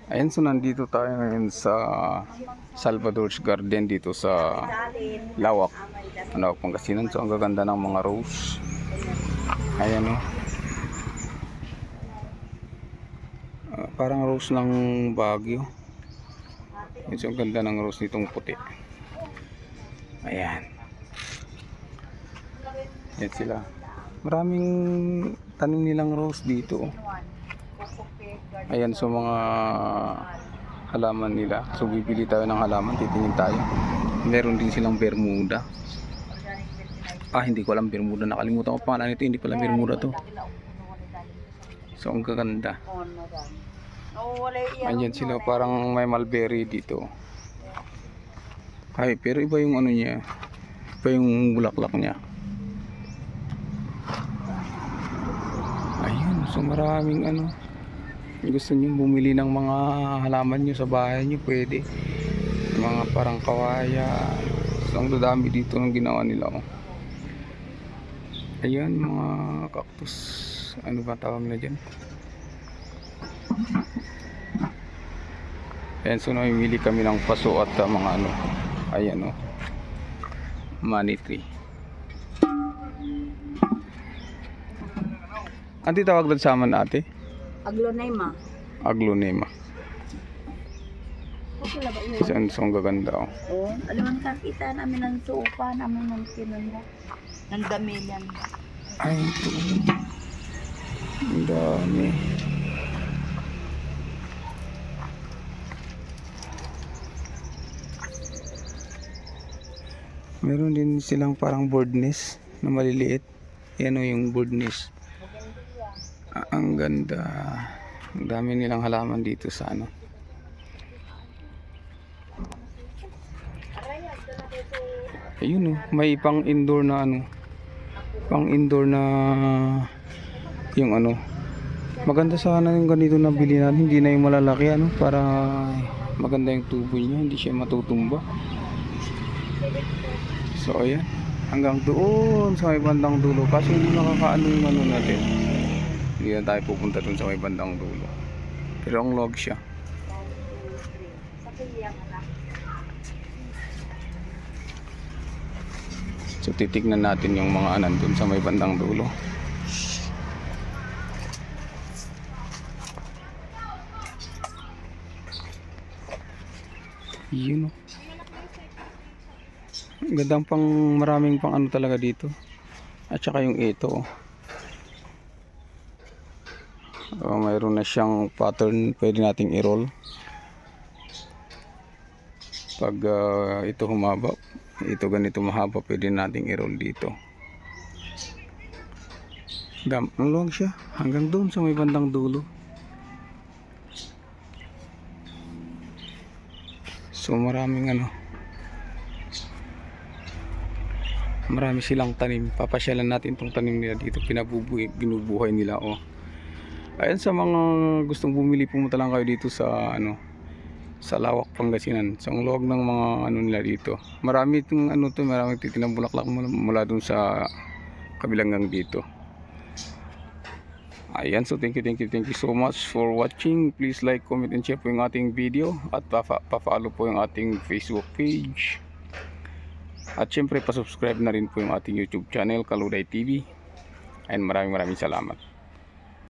Ayan, so nandito tayo ngayon sa Salvador's Garden dito sa Lawak, Pangasinan. So ang gaganda ng mga rose. Ayan o. Parang rose ng Baguio. Ayan, so ang ganda ng rose nitong puti. Ayan. Ayan sila. Maraming tanim nilang rose dito. Ayan, so mga halaman nila. So bibili tayo ng halaman, titingin tayo. Meron din silang Bermuda. Hindi ko alam Bermuda. Nakalimutan ko pangalan nito. Hindi pala Bermuda to. So ang gaganda. Ayan sila, parang may mulberry dito. Pero iba yung ano niya. Iba yung bulaklak niya. Ayun, so maraming ano. Gusto niyo bumili ng mga halaman niyo sa bahay niyo, pwede. Mga parang kawaya. So ang dadami dito ng ginawa nila. Ayan, mga cactus. Ano ba tawag nila dyan? Ayan, so namimili kami ng paso at mga ano. Ayan money tree. Anti tawag doon sa aman ate? Aglonema. Aglonema. So ang gaganda Alam mo kakita namin ng sopa namin ng kinanda. Ng damilyan. Ay, ito. Ang dami. Meron din silang parang bird nest na maliliit. Yan yung bird nest. Ang ganda. Ang dami nilang halaman dito sa ano. Ayun may pang indoor na ano. Pang indoor na yung ano. Maganda sana yung ganito na bilhin natin. Hindi na yung malalaki ano, para maganda yung tubo niya, hindi siya matutumba. So ayan, hanggang doon sa may bandang dulo. Kasi hindi makakaano yung ano natin. Hindi na tayo pupunta dun sa may bandang dulo. Pero ang log siya. So titignan natin yung mga nandun sa may bandang dulo. Yun gandang pang maraming pang ano talaga dito. At saka yung ito mayroon na siyang pattern, pwede nating i-roll pag ito humaba, ito ganito mahaba, pwede nating i-roll dito. Ang long siya hanggang doon sa may bandang dulo. So maraming ano, marami silang tanim. Papasyalan natin itong tanim nila dito, binubuhay nila Ayan, sa mga gustong bumili, pumunta lang kayo dito sa ano, sa Lawak, Pangasinan. Sa luwag ng mga ano nila dito. Marami itong ano to, marami titinang bulaklak mula dun sa kabilang gang dito. Ayan, so thank you so much for watching. Please like, comment and share po yung ating video at pa-follow po yung ating Facebook page. At syempre pa-subscribe na rin po yung ating YouTube channel, Kaluday TV. And maraming salamat.